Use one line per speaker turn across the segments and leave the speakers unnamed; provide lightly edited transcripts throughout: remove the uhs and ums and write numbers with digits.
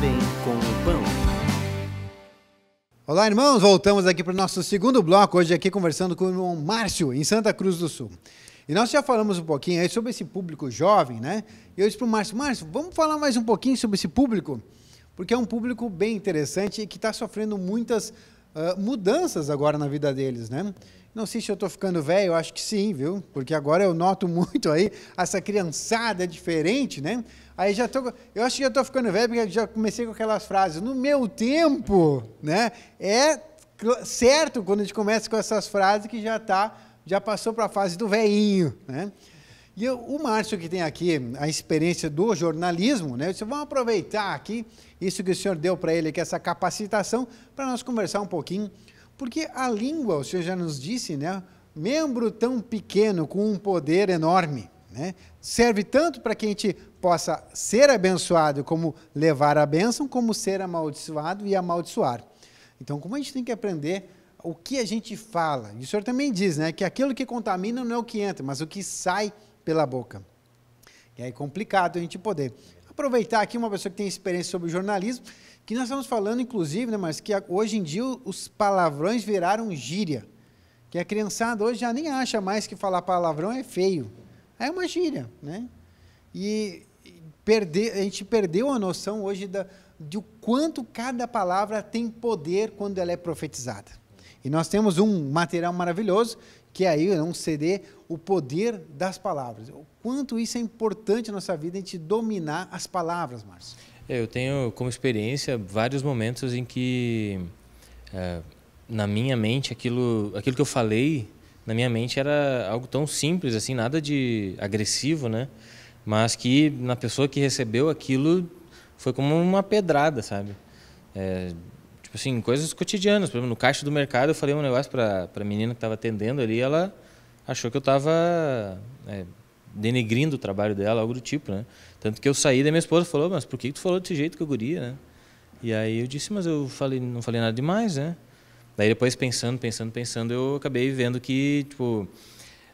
Vem com o Pão.
Olá, irmãos, voltamos aqui para o nosso segundo bloco, hoje aqui conversando com o irmão Márcio, em Santa Cruz do Sul. E nós já falamos um pouquinho aí sobre esse público jovem, né? E eu disse para o Márcio, vamos falar mais um pouquinho sobre esse público? Porque é um público bem interessante e que está sofrendo muitas mudanças agora na vida deles, né? Não sei se eu estou ficando velho, eu acho que sim, viu? Porque agora eu noto muito aí, essa criançada diferente, né? Aí eu acho que já estou ficando velho, porque já comecei com aquelas frases, no meu tempo, né? É certo quando a gente começa com essas frases que já passou para a fase do velhinho, né? E o Márcio, que tem aqui a experiência do jornalismo, né? Vamos aproveitar aqui isso que o senhor deu para ele, que é essa capacitação, para nós conversar um pouquinho. Porque a língua, o senhor já nos disse, né? Membro tão pequeno com um poder enorme, né? Serve tanto para que a gente possa ser abençoado, como levar a bênção, como ser amaldiçoado e amaldiçoar. Então, como a gente tem que aprender o que a gente fala? E o senhor também diz, né? Que aquilo que contamina não é o que entra, mas o que sai pela boca. E aí é complicado a gente poder aproveitar aqui uma pessoa que tem experiência sobre jornalismo, que nós estamos falando, inclusive, né, mas que hoje em dia os palavrões viraram gíria. Que a criançada hoje já nem acha mais que falar palavrão é feio. É uma gíria, né? E a gente perdeu a noção hoje de o quanto cada palavra tem poder quando ela é profetizada. E nós temos um material maravilhoso, que é aí um CD, o poder das palavras. O quanto isso é importante na nossa vida, a gente dominar as palavras, Márcio.
Eu tenho como experiência vários momentos em que, na minha mente, aquilo que eu falei, na minha mente era algo tão simples, assim, nada de agressivo, né? Mas que na pessoa que recebeu aquilo foi como uma pedrada, sabe? Tipo assim, coisas cotidianas. Por exemplo, no caixa do mercado eu falei um negócio para a menina que estava atendendo ali, ela achou que eu estava denegrindo o trabalho dela, algo do tipo, né? Tanto que eu saí, da minha esposa falou, mas por que tu falou desse jeito com a guria, né? E aí eu disse, mas eu não falei nada demais, né? Daí depois pensando, eu acabei vendo que, tipo,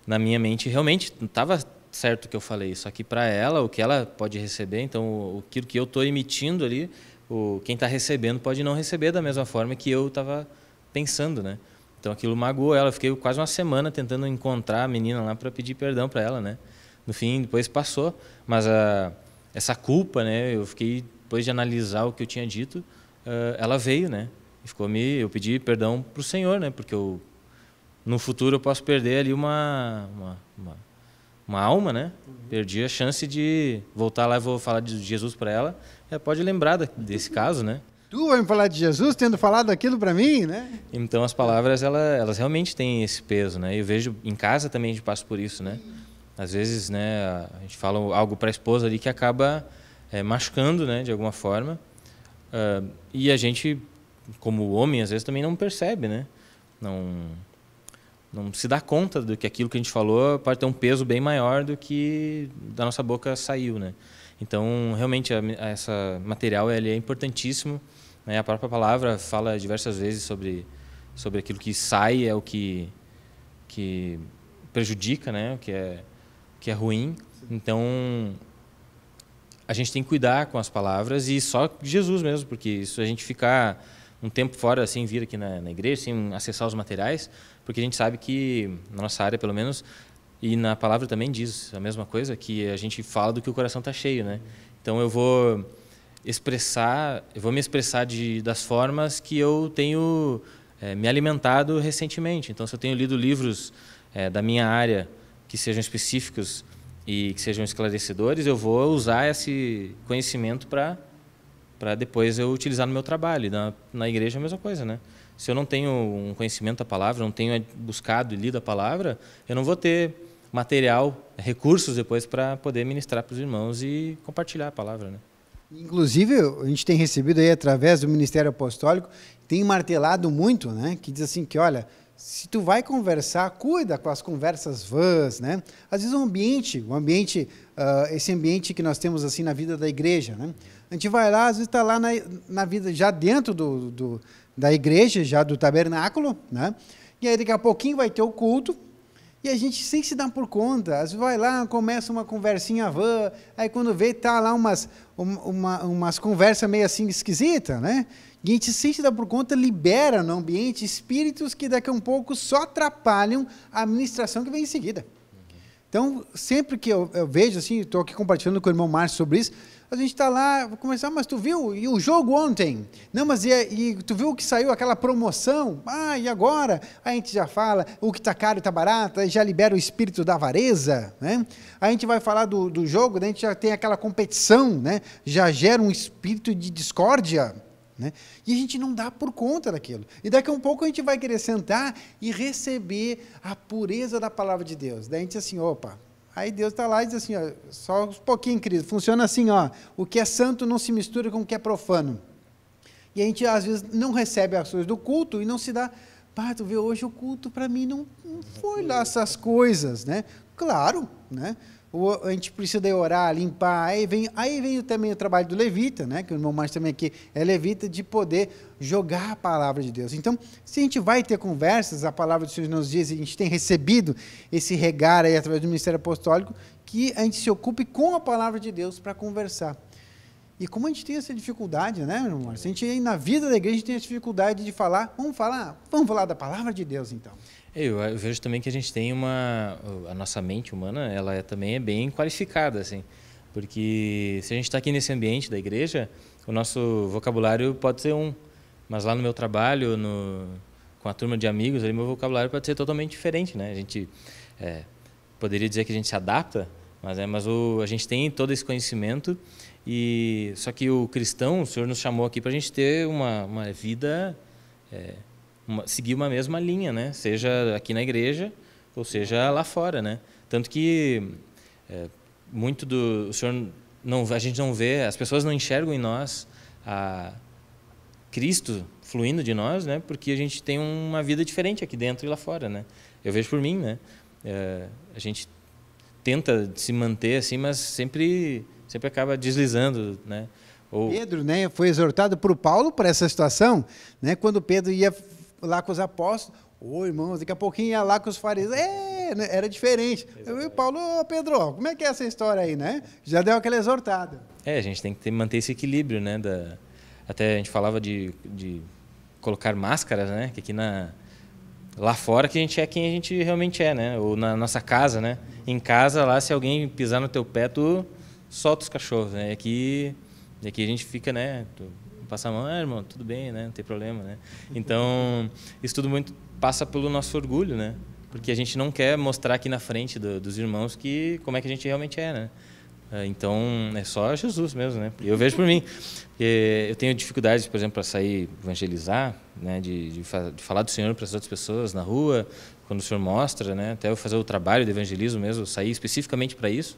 na minha mente realmente não estava certo o que eu falei, só que para ela, o que ela pode receber, então aquilo que eu estou emitindo ali, quem está recebendo pode não receber da mesma forma que eu estava pensando, né? Então aquilo magoou ela, eu fiquei quase uma semana tentando encontrar a menina lá para pedir perdão para ela, né? No fim, depois passou, mas essa culpa, né? Eu fiquei, depois de analisar o que eu tinha dito, ela veio, né? E eu pedi perdão para o Senhor, né? Porque no futuro eu posso perder ali uma alma, né? Perdi a chance de voltar lá e vou falar de Jesus para ela. Ela pode lembrar desse caso, né?
Tu vai me falar de Jesus tendo falado aquilo para mim, né?
Então as palavras, elas realmente têm esse peso, né? Eu vejo em casa também a gente passa por isso, né? Às vezes, né, a gente fala algo para a esposa ali que acaba machucando, né, de alguma forma. E a gente, como homem, às vezes também não percebe, né? Não se dá conta do que aquilo que a gente falou pode ter um peso bem maior do que da nossa boca saiu, né? Então, realmente, essa material ele é importantíssimo, né? A própria palavra fala diversas vezes sobre aquilo que sai, é o que prejudica, né? O que é ruim. Então, a gente tem que cuidar com as palavras e só Jesus mesmo, porque se a gente ficar um tempo fora, sem vir aqui na igreja, sem acessar os materiais, porque a gente sabe que, na nossa área pelo menos, e na palavra também diz a mesma coisa, que a gente fala do que o coração está cheio, né? Então eu vou me expressar das formas que eu tenho me alimentado recentemente. Então, se eu tenho lido livros da minha área que sejam específicos e que sejam esclarecedores, eu vou usar esse conhecimento para depois eu utilizar no meu trabalho. Na igreja é a mesma coisa, né? Se eu não tenho um conhecimento da palavra, não tenho buscado e lido a palavra, eu não vou ter material, recursos depois para poder ministrar para os irmãos e compartilhar a palavra, né?
Inclusive, a gente tem recebido aí através do Ministério Apostólico, tem martelado muito, né? Que diz assim que, olha, se tu vai conversar, cuida com as conversas vãs, né? Às vezes esse ambiente que nós temos assim na vida da igreja, né? A gente vai lá, às vezes está lá na vida, já dentro da igreja, já do tabernáculo, né? E aí daqui a pouquinho vai ter o culto, E a gente sem se dar por conta, às vezes vai lá, começa uma conversinha vã, aí quando vê, tá lá umas conversas meio assim esquisitas, né? E a gente sem se dar por conta, libera no ambiente espíritos que daqui a um pouco só atrapalham a administração que vem em seguida. Então, sempre que eu vejo, assim, estou aqui compartilhando com o irmão Márcio sobre isso, a gente está lá, vou começar, mas tu viu e o jogo ontem? Não, mas e tu viu que saiu aquela promoção? Ah, e agora? A gente já fala, o que está caro está barato, aí já libera o espírito da avareza, né? A gente vai falar do jogo, daí a gente já tem aquela competição, né? Já gera um espírito de discórdia, né? E a gente não dá por conta daquilo. E daqui a um pouco a gente vai querer sentar e receber a pureza da palavra de Deus. Daí a gente assim, opa, aí Deus está lá e diz assim, ó, só um pouquinho, querido, funciona assim, ó, o que é santo não se mistura com o que é profano. E a gente às vezes não recebe as coisas do culto e não se dá, pá, tu vê, hoje o culto para mim não foi lá essas coisas, né? Claro, né? A gente precisa orar, limpar, aí vem também o trabalho do levita, né? Que o irmão Márcio também aqui é levita, de poder jogar a palavra de Deus. Então, se a gente vai ter conversas, a palavra do Senhor nos diz, e a gente tem recebido esse regar aí através do ministério apostólico, que a gente se ocupe com a palavra de Deus para conversar. E como a gente tem essa dificuldade, né, irmão Márcio? A gente, na vida da igreja, a gente tem essa dificuldade de falar, vamos falar da palavra de Deus, então.
Eu vejo também que a gente tem a nossa mente humana, ela também é bem qualificada, assim, porque se a gente está aqui nesse ambiente da igreja, o nosso vocabulário pode ser mas lá no meu trabalho, com a turma de amigos, ali, meu vocabulário pode ser totalmente diferente, né? A gente poderia dizer que a gente se adapta, mas a gente tem todo esse conhecimento, só que o cristão, o Senhor nos chamou aqui para a gente ter uma vida... seguir uma mesma linha, né? Seja aqui na igreja ou seja lá fora, né? Tanto que muito o Senhor a gente não vê, as pessoas não enxergam em nós a Cristo fluindo de nós, né? Porque a gente tem uma vida diferente aqui dentro e lá fora, né? Eu vejo por mim, né? A gente tenta se manter assim, mas sempre acaba deslizando, né?
Pedro, né, foi exortado por Paulo para essa situação, né? Quando Pedro ia lá com os apóstolos, irmãos, daqui a pouquinho ia lá com os fariseus, né, era diferente. Eu e Paulo, Pedro, como é que é essa história aí, né? Já deu aquela exortada.
A gente tem que manter esse equilíbrio, né? Até a gente falava de colocar máscaras, né? Que aqui lá fora que a gente é quem a gente realmente é, né? Ou na nossa casa, né? Em casa, lá, se alguém pisar no teu pé, tu solta os cachorros, né? E aqui a gente fica, né? Passa a mão, irmão, tudo bem, né? Não tem problema, né? Então, isso tudo muito passa pelo nosso orgulho, né? Porque a gente não quer mostrar aqui na frente dos irmãos como é que a gente realmente é, né? Então, é só Jesus mesmo, né? Eu vejo por mim. Eu tenho dificuldades, por exemplo, para sair evangelizar, né? De falar do Senhor para as outras pessoas na rua, quando o Senhor mostra, né? Até eu fazer o trabalho de evangelismo mesmo, sair especificamente para isso.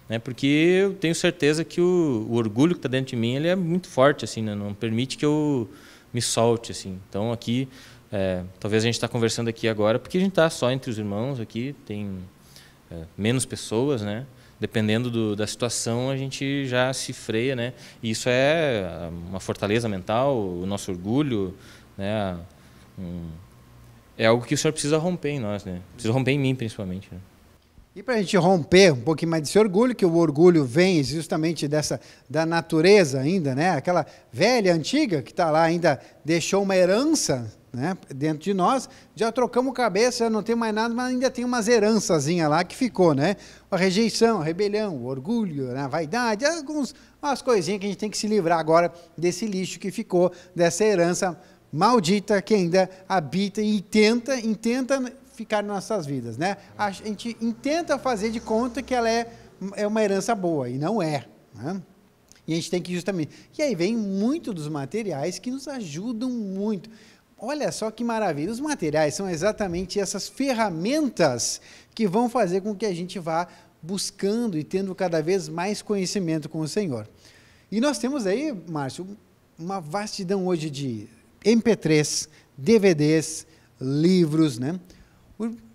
Né, porque eu tenho certeza que o orgulho que está dentro de mim ele é muito forte, assim, né, não permite que eu me solte. Assim. Então, aqui, talvez a gente está conversando aqui agora, porque a gente está só entre os irmãos aqui, tem menos pessoas, né? Dependendo da situação, a gente já se freia. Né? E isso é uma fortaleza mental, o nosso orgulho, né? É algo que o Senhor precisa romper em nós, né? Precisa romper em mim, principalmente. Né?
E para a gente romper um pouquinho mais desse orgulho, que o orgulho vem justamente da natureza ainda, né? Aquela velha, antiga, que está lá ainda, deixou uma herança, né, dentro de nós, já trocamos cabeça, já não tem mais nada, mas ainda tem umas herançazinhas lá que ficou, né? A rejeição, a rebelião, o orgulho, a vaidade, umas coisinhas que a gente tem que se livrar agora desse lixo que ficou, dessa herança maldita que ainda habita e tenta ficar nas nossas vidas, né? A gente tenta fazer de conta que ela é uma herança boa, e não é, né? E a gente tem que justamente... E aí vem muito dos materiais que nos ajudam muito. Olha só que maravilha, os materiais são exatamente essas ferramentas que vão fazer com que a gente vá buscando e tendo cada vez mais conhecimento com o Senhor. E nós temos aí, Márcio, uma vastidão hoje de MP3, DVDs, livros, né?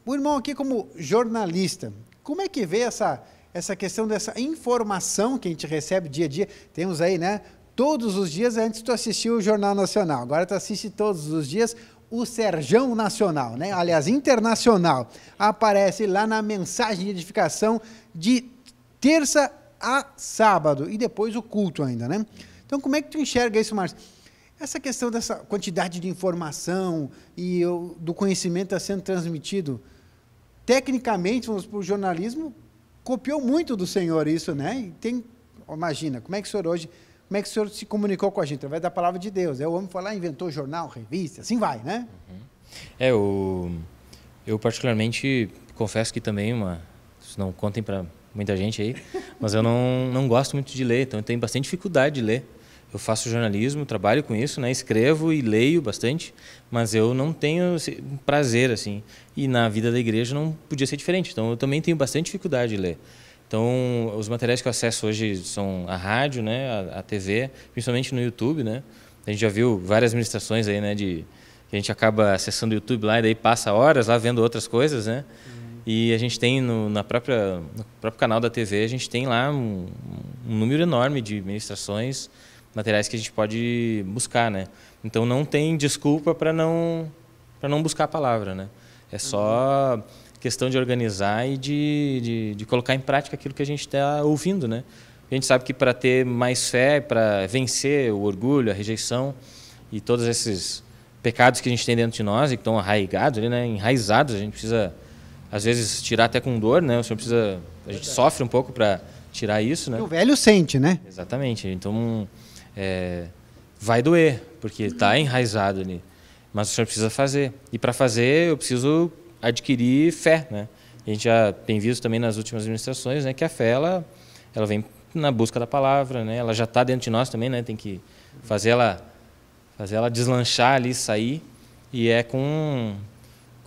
O irmão aqui como jornalista, como é que vê essa questão dessa informação que a gente recebe dia a dia? Temos aí, né? Todos os dias, antes tu assistia o Jornal Nacional, agora tu assiste todos os dias o Serjão Nacional, né? Aliás, internacional, aparece lá na mensagem de edificação de terça a sábado e depois o culto ainda, né? Então, como é que tu enxerga isso, Márcio? Essa questão dessa quantidade de informação e do conhecimento está sendo transmitido, tecnicamente, vamos para o jornalismo, copiou muito do Senhor isso, né? E tem, imagina, como é que o senhor se comunicou com a gente? Através da palavra de Deus. O homem foi lá, inventou jornal, revista, assim vai, né?
Eu particularmente confesso que também, não contem para muita gente aí, mas eu não gosto muito de ler, então eu tenho bastante dificuldade de ler. Eu faço jornalismo, trabalho com isso, né? Escrevo e leio bastante, mas eu não tenho prazer, assim. E na vida da igreja não podia ser diferente, então eu também tenho bastante dificuldade de ler. Então, os materiais que eu acesso hoje são a rádio, né, a TV, principalmente no YouTube, né? A gente já viu várias ministrações aí, né, que a gente acaba acessando o YouTube lá e daí passa horas lá vendo outras coisas, né? E a gente tem no próprio canal da TV, a gente tem lá um número enorme de ministrações, materiais que a gente pode buscar, né? Então não tem desculpa para não buscar a palavra, né? É só questão de organizar e de colocar em prática aquilo que a gente está ouvindo, né? A gente sabe que para ter mais fé, para vencer o orgulho, a rejeição e todos esses pecados que a gente tem dentro de nós e que estão arraigados ali, né? Enraizados, a gente precisa às vezes tirar até com dor, né? A gente sofre um pouco para tirar isso, né?
O velho sente, né?
Exatamente. Então vai doer, porque está enraizado ali. Mas o senhor precisa fazer. E para fazer, eu preciso adquirir fé, né? A gente já tem visto também nas últimas administrações, né, que a fé ela vem na busca da palavra, né? Ela já está dentro de nós também, né? Tem que fazer ela deslanchar ali, sair, e é com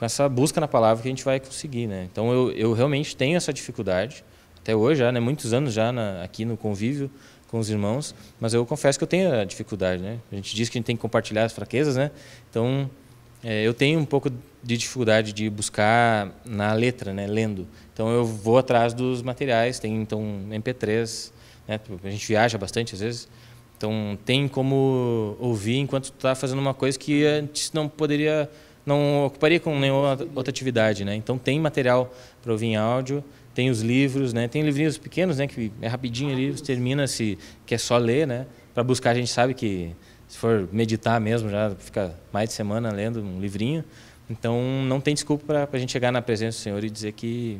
essa busca na palavra que a gente vai conseguir, né? Então eu realmente tenho essa dificuldade até hoje, já, né? Muitos anos já aqui no convívio com os irmãos, mas eu confesso que eu tenho a dificuldade, né? A gente diz que a gente tem que compartilhar as fraquezas, né? Então eu tenho um pouco de dificuldade de buscar na letra, né? Lendo. Então eu vou atrás dos materiais, tem então MP3, né? A gente viaja bastante às vezes, então tem como ouvir enquanto tu está fazendo uma coisa que antes não ocuparia com nenhuma outra atividade, né? Então tem material para ouvir em áudio, tem os livros, né? Tem livrinhos pequenos, né? Que é rapidinho ali, você termina, se quer só ler, né? Para buscar, a gente sabe que se for meditar mesmo, já fica mais de semana lendo um livrinho. Então não tem desculpa para a gente chegar na presença do Senhor e dizer que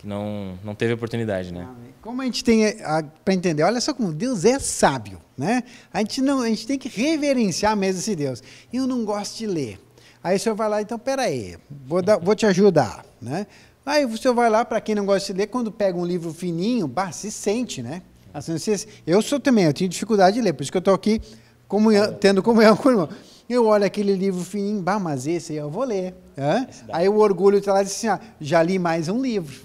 não teve oportunidade, né?
Como a gente tem para entender, olha só como Deus é sábio, né? A gente tem que reverenciar mesmo esse Deus. Eu não gosto de ler. Aí o senhor vai lá, então, peraí, vou te ajudar, né? Aí o senhor vai lá, para quem não gosta de ler, quando pega um livro fininho, se sente, né? Assim, eu tenho dificuldade de ler, por isso que eu estou aqui tendo comunhão com o irmão. Eu olho aquele livro fininho, mas esse aí eu vou ler. Aí o orgulho está lá e diz assim, já li mais um livro.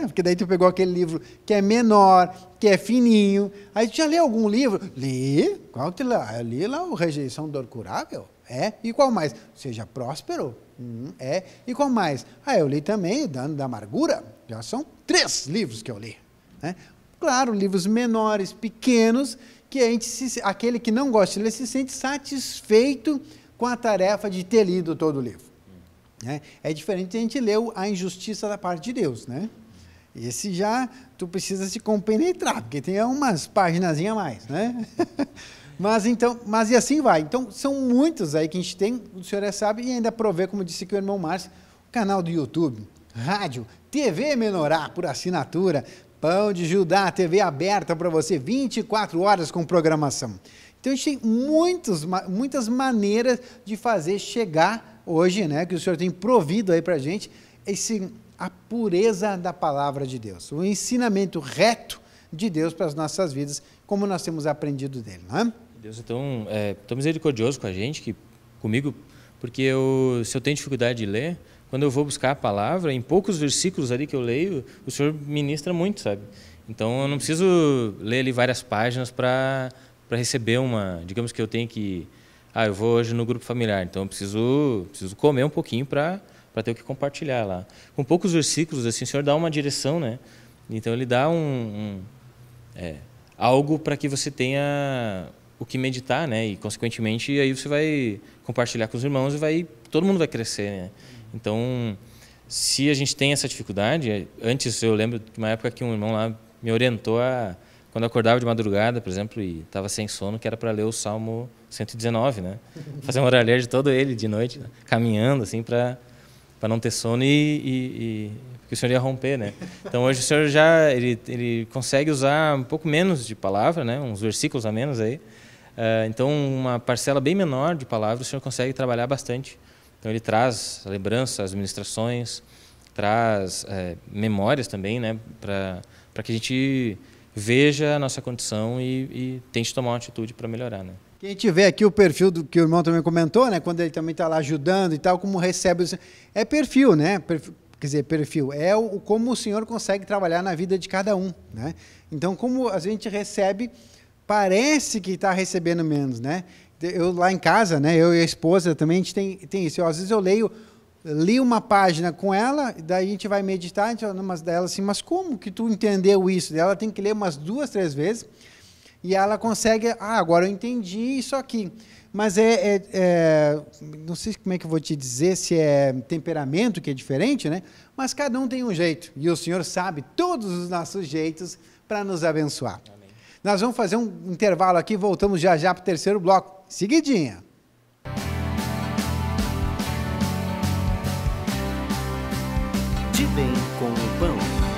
Porque daí tu pegou aquele livro que é menor, que é fininho. Aí tu já leu algum livro? Li. Qual tu lê? Eu li lá o Rejeição Dor Curável. E qual mais? Seja Próspero. E qual mais? Eu li também Dano da Amargura. Já são 3 livros que eu li. Claro, livros menores, pequenos, que aquele que não gosta de ler se sente satisfeito com a tarefa de ter lido todo o livro. É diferente de a gente ler a injustiça da parte de Deus, né? Esse tu precisa se compenetrar, porque tem umas paginazinhas a mais, né? Mas e assim vai. Então, são muitos aí que a gente tem, o senhor sabe, e ainda provê, como disse aqui o irmão Márcio, canal do YouTube, rádio, TV Menorá, por assinatura, Pão de Judá, TV aberta para você, 24 horas com programação. Então, a gente tem muitas maneiras de fazer chegar hoje, né, que o senhor tem provido aí para a gente, a pureza da palavra de Deus, o ensinamento reto de Deus para as nossas vidas, como nós temos aprendido dele, não é?
Deus, então, tão misericordioso com a gente, comigo, porque se eu tenho dificuldade de ler, quando eu vou buscar a palavra, em poucos versículos ali que eu leio, o Senhor ministra muito, sabe? Então, eu não preciso ler ali várias páginas para receber digamos que eu tenho que... eu vou hoje no grupo familiar, então eu preciso comer um pouquinho para ter o que compartilhar lá. Com poucos versículos, assim, o Senhor dá uma direção, né? Então, Ele dá algo para que você tenha o que meditar, né? E, consequentemente, aí você vai compartilhar com os irmãos e todo mundo vai crescer, né? Então, se a gente tem essa dificuldade, antes eu lembro de uma época que um irmão lá me orientou quando eu acordava de madrugada, por exemplo, e estava sem sono, que era para ler o Salmo 119, né? Fazer uma oralheira de todo ele de noite, né? Caminhando, assim, para não ter sono porque o senhor ia romper, né? Então hoje o senhor ele consegue usar um pouco menos de palavra, né? Uns versículos a menos aí. Então uma parcela bem menor de palavras o senhor consegue trabalhar bastante. Então ele traz lembranças, ministrações, traz memórias também, né? Para que a gente veja a nossa condição e tente tomar uma atitude para melhorar, né?
Quem tiver aqui o perfil do que o irmão também comentou, né? Quando ele também está lá ajudando e tal, como recebe... É perfil, né? Quer dizer, perfil é como o Senhor consegue trabalhar na vida de cada um, né? Então, como a gente recebe, parece que está recebendo menos, né? Eu lá em casa, né? Eu e a esposa também, a gente tem isso. Às vezes eu li uma página com ela, daí a gente vai meditar, a gente fala, mas dela assim, mas como que tu entendeu isso? Ela tem que ler umas 2, 3 vezes, e ela consegue, agora eu entendi isso aqui. Mas não sei como é que eu vou te dizer, se é temperamento que é diferente, né? Mas cada um tem um jeito. E o Senhor sabe todos os nossos jeitos para nos abençoar. Amém. Nós vamos fazer um intervalo aqui, voltamos já para o terceiro bloco. Seguidinha.
De bem com o pão.